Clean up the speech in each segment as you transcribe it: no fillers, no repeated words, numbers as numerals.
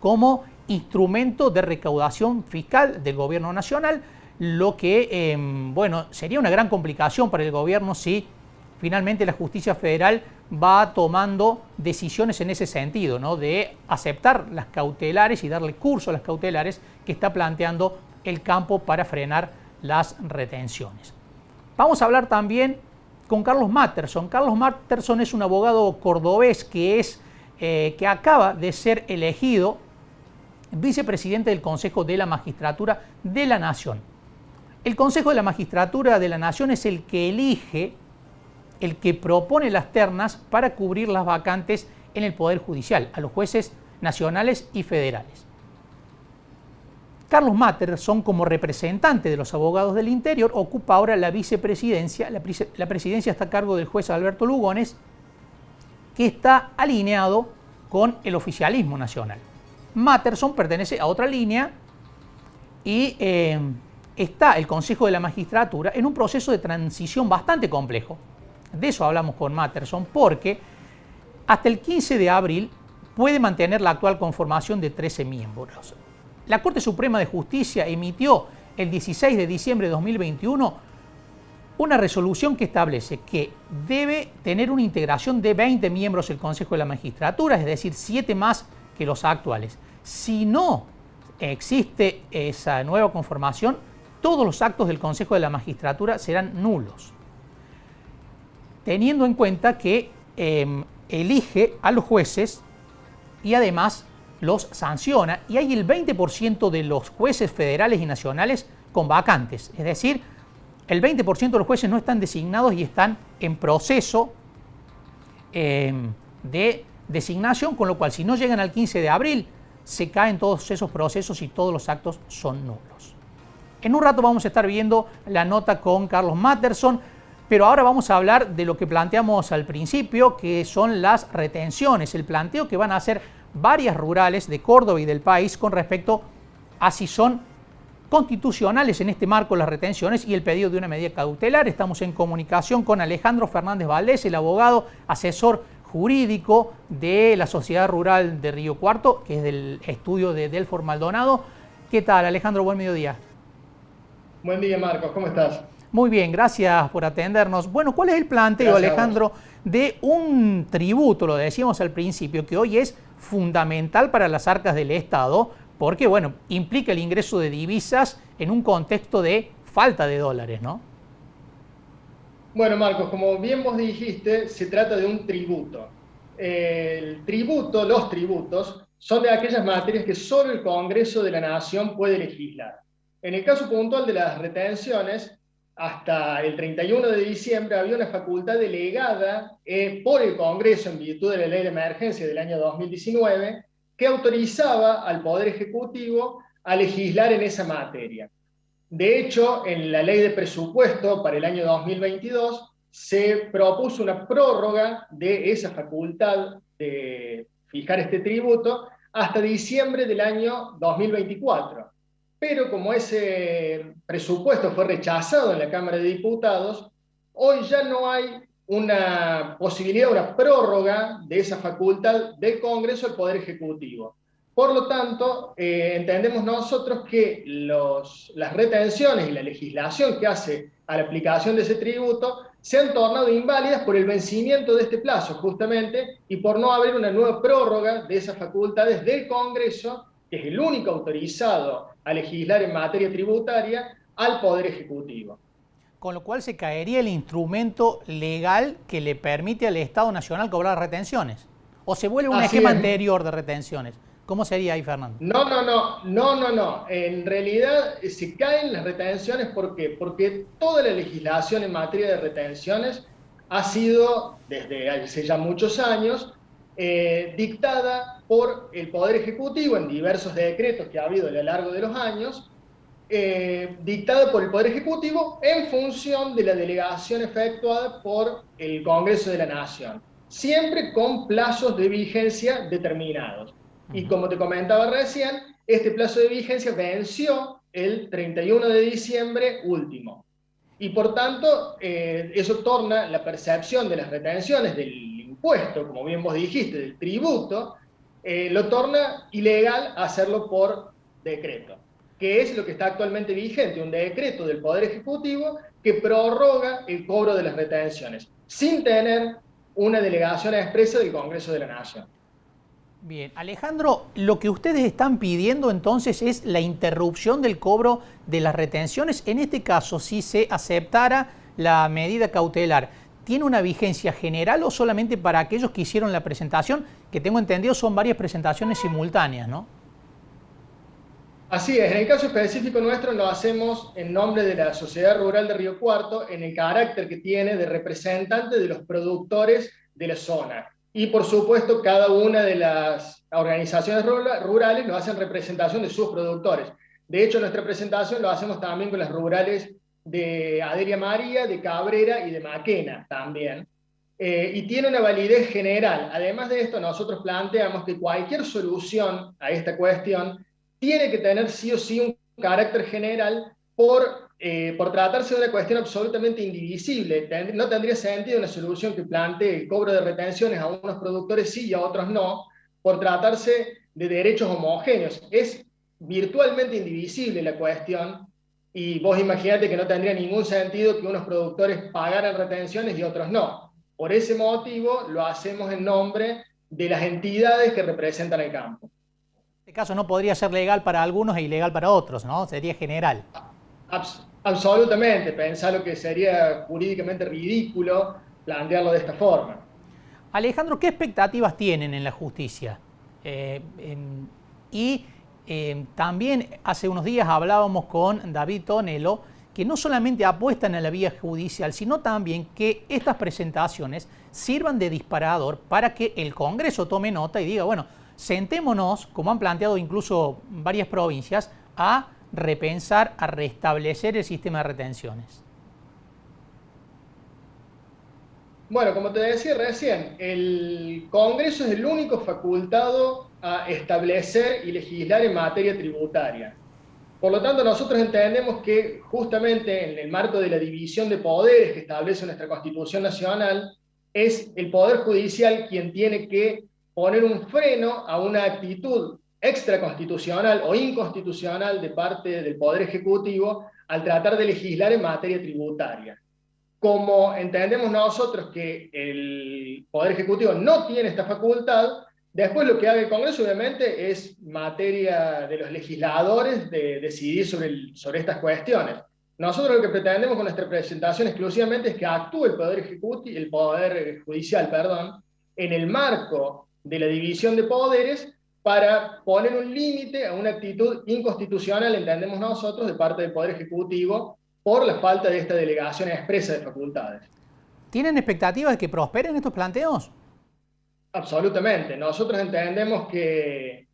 como instrumento de recaudación fiscal del gobierno nacional, lo que, bueno, sería una gran complicación para el gobierno si finalmente la justicia federal va tomando decisiones en ese sentido, ¿no? De aceptar las cautelares y darle curso a las cautelares que está planteando el campo para frenar las retenciones. Vamos a hablar también con Carlos Matterson. Carlos Matterson es un abogado cordobés que acaba de ser elegido vicepresidente del Consejo de la Magistratura de la Nación. El Consejo de la Magistratura de la Nación es el que elige, el que propone las ternas para cubrir las vacantes en el Poder Judicial, a los jueces nacionales y federales. Carlos Matterson, como representante de los abogados del interior, ocupa ahora la vicepresidencia. La presidencia está a cargo del juez Alberto Lugones, que está alineado con el oficialismo nacional. Matterson pertenece a otra línea y está el Consejo de la Magistratura en un proceso de transición bastante complejo. De eso hablamos con Matterson, porque hasta el 15 de abril puede mantener la actual conformación de 13 miembros. La Corte Suprema de Justicia emitió el 16 de diciembre de 2021 una resolución que establece que debe tener una integración de 20 miembros el Consejo de la Magistratura, es decir, 7 más que los actuales. Si no existe esa nueva conformación, todos los actos del Consejo de la Magistratura serán nulos, teniendo en cuenta que elige a los jueces y además los sanciona, y hay el 20% de los jueces federales y nacionales con vacantes, es decir, el 20% de los jueces no están designados y están en proceso de designación, con lo cual si no llegan al 15 de abril se caen todos esos procesos y todos los actos son nulos. En un rato vamos a estar viendo la nota con Carlos Matterson, pero ahora vamos a hablar de lo que planteamos al principio, que son las retenciones, el planteo que van a hacer varias rurales de Córdoba y del país con respecto a si son constitucionales en este marco las retenciones y el pedido de una medida cautelar. Estamos en comunicación con Alejandro Fernández Valdés, el abogado asesor jurídico de la Sociedad Rural de Río Cuarto, que es del estudio de Delfor Maldonado. ¿Qué tal, Alejandro? Buen mediodía. Buen día, Marcos. ¿Cómo estás? Muy bien, gracias por atendernos. Bueno, ¿cuál es el planteo, Alejandro, de un tributo, lo decíamos al principio, que hoy es fundamental para las arcas del Estado, porque, bueno, implica el ingreso de divisas en un contexto de falta de dólares, ¿no? Bueno, Marcos, como bien vos dijiste, se trata de un tributo. El tributo, los tributos, son de aquellas materias que solo el Congreso de la Nación puede legislar. En el caso puntual de las retenciones, hasta el 31 de diciembre había una facultad delegada por el Congreso en virtud de la Ley de Emergencia del año 2019 que autorizaba al Poder Ejecutivo a legislar en esa materia. De hecho, en la Ley de Presupuesto para el año 2022 se propuso una prórroga de esa facultad de fijar este tributo hasta diciembre del año 2024. Pero como ese presupuesto fue rechazado en la Cámara de Diputados, hoy ya no hay una posibilidad, una prórroga de esa facultad del Congreso al Poder Ejecutivo. Por lo tanto, entendemos nosotros que las retenciones y la legislación que hace a la aplicación de ese tributo se han tornado inválidas por el vencimiento de este plazo, justamente, y por no haber una nueva prórroga de esas facultades del Congreso, que es el único autorizado a legislar en materia tributaria, al Poder Ejecutivo. Con lo cual se caería el instrumento legal que le permite al Estado Nacional cobrar retenciones. ¿O se vuelve un esquema anterior de retenciones? ¿Cómo sería ahí, Fernando? No. En realidad se caen las retenciones, ¿por qué? Porque toda la legislación en materia de retenciones ha sido, desde hace ya muchos años, dictada por el Poder Ejecutivo en diversos decretos que ha habido a lo largo de los años, dictada por el Poder Ejecutivo en función de la delegación efectuada por el Congreso de la Nación, siempre con plazos de vigencia determinados. Y como te comentaba recién, este plazo de vigencia venció el 31 de diciembre último. Y por tanto, eso torna la percepción de las retenciones del impuesto, como bien vos dijiste, del tributo, lo torna ilegal hacerlo por decreto, que es lo que está actualmente vigente, un decreto del Poder Ejecutivo que prorroga el cobro de las retenciones, sin tener una delegación expresa del Congreso de la Nación. Bien, Alejandro, lo que ustedes están pidiendo entonces es la interrupción del cobro de las retenciones. En este caso, si se aceptara la medida cautelar, ¿tiene una vigencia general o solamente para aquellos que hicieron la presentación? Que tengo entendido son varias presentaciones simultáneas, ¿no? Así es, en el caso específico nuestro lo hacemos en nombre de la Sociedad Rural de Río Cuarto, en el carácter que tiene de representante de los productores de la zona. Y por supuesto, cada una de las organizaciones rurales lo hacen representación de sus productores. De hecho, nuestra presentación lo hacemos también con las rurales de Adelia María, de Cabrera y de Maquena también. Y tiene una validez general. Además de esto, nosotros planteamos que cualquier solución a esta cuestión tiene que tener sí o sí un carácter general por tratarse de una cuestión absolutamente indivisible. No tendría sentido una solución que plantee el cobro de retenciones a unos productores sí y a otros no, por tratarse de derechos homogéneos. Es virtualmente indivisible la cuestión, y vos imaginate que no tendría ningún sentido que unos productores pagaran retenciones y otros no. Por ese motivo lo hacemos en nombre de las entidades que representan el campo. En este caso no podría ser legal para algunos e ilegal para otros, ¿no? Sería general. Absolutamente, pensar lo que sería jurídicamente ridículo plantearlo de esta forma. Alejandro, ¿qué expectativas tienen en la justicia? También hace unos días hablábamos con David Tonelo, que no solamente apuestan a la vía judicial, sino también que estas presentaciones sirvan de disparador para que el Congreso tome nota y diga, bueno, sentémonos, como han planteado incluso varias provincias, a repensar, a restablecer el sistema de retenciones. Bueno, como te decía recién, el Congreso es el único facultado a establecer y legislar en materia tributaria. Por lo tanto, nosotros entendemos que justamente en el marco de la división de poderes que establece nuestra Constitución Nacional, es el Poder Judicial quien tiene que poner un freno a una actitud extraconstitucional o inconstitucional de parte del Poder Ejecutivo al tratar de legislar en materia tributaria. Como entendemos nosotros que el Poder Ejecutivo no tiene esta facultad, después lo que haga el Congreso obviamente es materia de los legisladores de decidir sobre estas cuestiones. Nosotros lo que pretendemos con nuestra presentación exclusivamente es que actúe el Poder Judicial, en el marco de la división de poderes para poner un límite a una actitud inconstitucional, entendemos nosotros, de parte del Poder Ejecutivo por la falta de esta delegación expresa de facultades. ¿Tienen expectativas de que prosperen estos planteos? Absolutamente. Nosotros entendemos que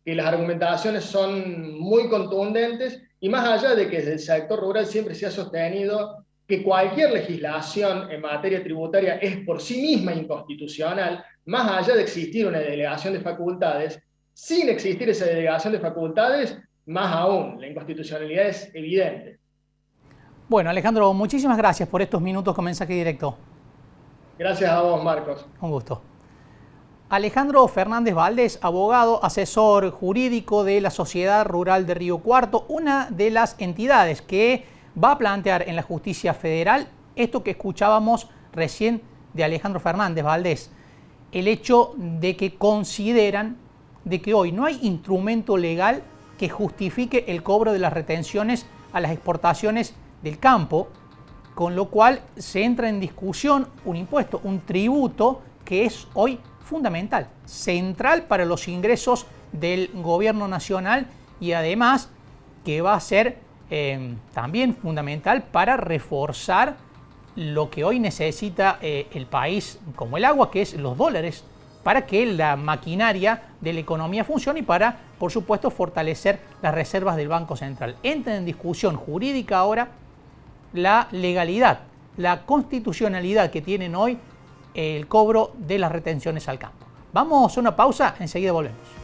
las argumentaciones son muy contundentes y más allá de que desde el sector rural siempre se ha sostenido que cualquier legislación en materia tributaria es por sí misma inconstitucional, más allá de existir una delegación de facultades, sin existir esa delegación de facultades, más aún, la inconstitucionalidad es evidente. Bueno, Alejandro, muchísimas gracias por estos minutos con mensaje directo. Gracias a vos, Marcos. Un gusto. Alejandro Fernández Valdés, abogado, asesor jurídico de la Sociedad Rural de Río Cuarto, una de las entidades que va a plantear en la justicia federal esto que escuchábamos recién de Alejandro Fernández Valdés, el hecho de que consideran de que hoy no hay instrumento legal que justifique el cobro de las retenciones a las exportaciones del campo, con lo cual se entra en discusión un impuesto, un tributo que es hoy fundamental, central para los ingresos del gobierno nacional y además que va a ser también fundamental para reforzar lo que hoy necesita el país como el agua, que es los dólares, para que la maquinaria de la economía funcione y para, por supuesto, fortalecer las reservas del Banco Central. Entra en discusión jurídica ahora la legalidad, la constitucionalidad que tienen hoy el cobro de las retenciones al campo. Vamos a una pausa, enseguida volvemos.